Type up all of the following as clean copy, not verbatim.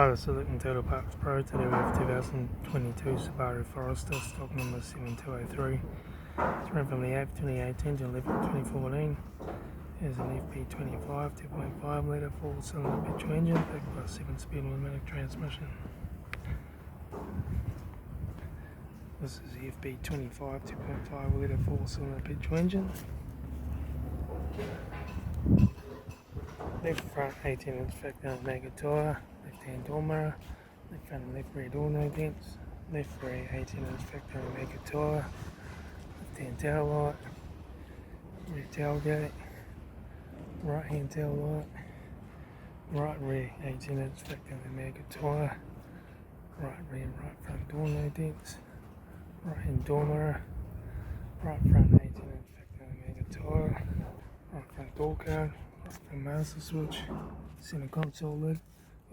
Hi, this is Litre Total Parts Pro. Today we have 2022 Subaru Forester, stock number 7203. It's run from the 8th 2018 to 11th 2014. Here's an FP25 2.5 litre 4-cylinder petrol engine backed by a 7-speed automatic transmission. This is the FP25 2.5 litre 4-cylinder petrol engine. Left front 18-inch factory naked tyre, left hand door mirror, left front and left rear door no dents, left rear 18-inch factory naked tyre, left hand tail light, rear tailgate, right hand tail light, right rear 18-inch factory naked tyre, right rear right front door no dents, right hand door mirror, right front 18-inch factory naked tyre, right front door card, right front master switch, center console lid,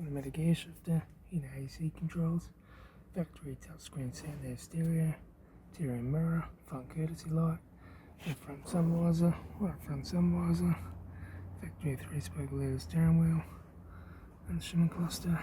automatic air shifter, heater AC controls, factory touchscreen satnav stereo, tyre and mirror, front courtesy light, left front sun visor, right front sun visor, factory 3-spoke leather steering wheel, instrument cluster.